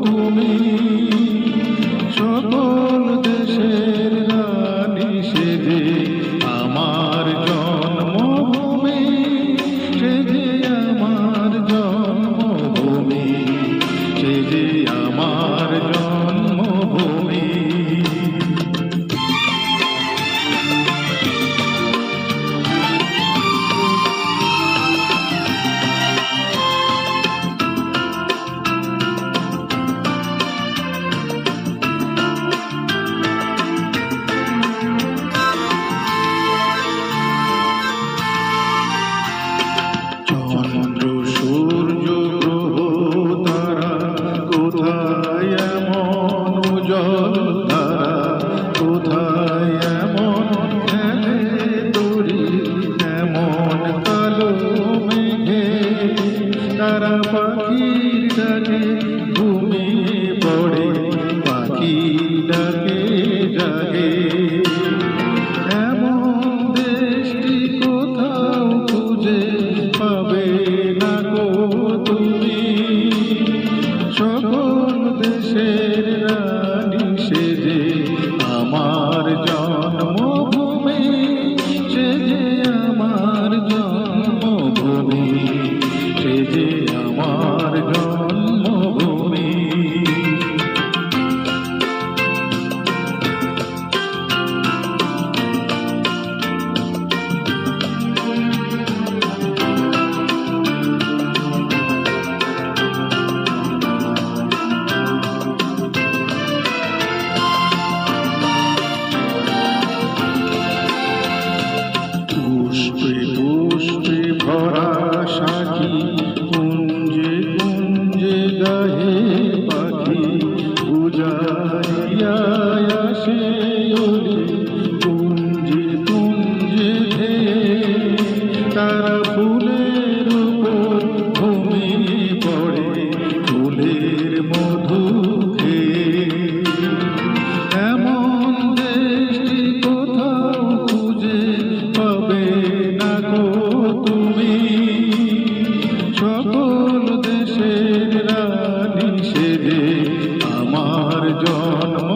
তুমি, সকল দেশের রানী সেজে আমার জন্মভূমি, সেজে আমার জন্মভূমি, সেজে আমার জন্মভূমি। চন্দ্র সূর্য গ্রহ তারা কোথায় এমন উজ্জ্বল তারা, কোথায় এমন খেলে তরি এমন কালো মেঘে, তারা পাখির ডাকে ঘুমিয়ে পড়ে, পাখির ডাকে জাগে। এমন দেশটি কোথাও খুঁজে পাবে না গো তুমি, সকল দেশের রানী সেজে আমার জন্মভূমি, সেজে আমার জন্মভূমি, সেজে আমার জন্মভূমি। পুষ্পে পুষ্পে ভরা সাথী, কুঞ্জে কুঞ্জে গাহে পাখি, বুঝাইয়া আসে ওরে কুঞ্জে কুঞ্জে ধেয়ে, তারা ফুলের উপর ঘুমিয়ে পড়ে, ফুলের মধু খেয়ে। এমন দেশটি কোথাও খুঁজে পাবে না গো তুমি, সকল দেশের রানী সেজে আমার জন্ম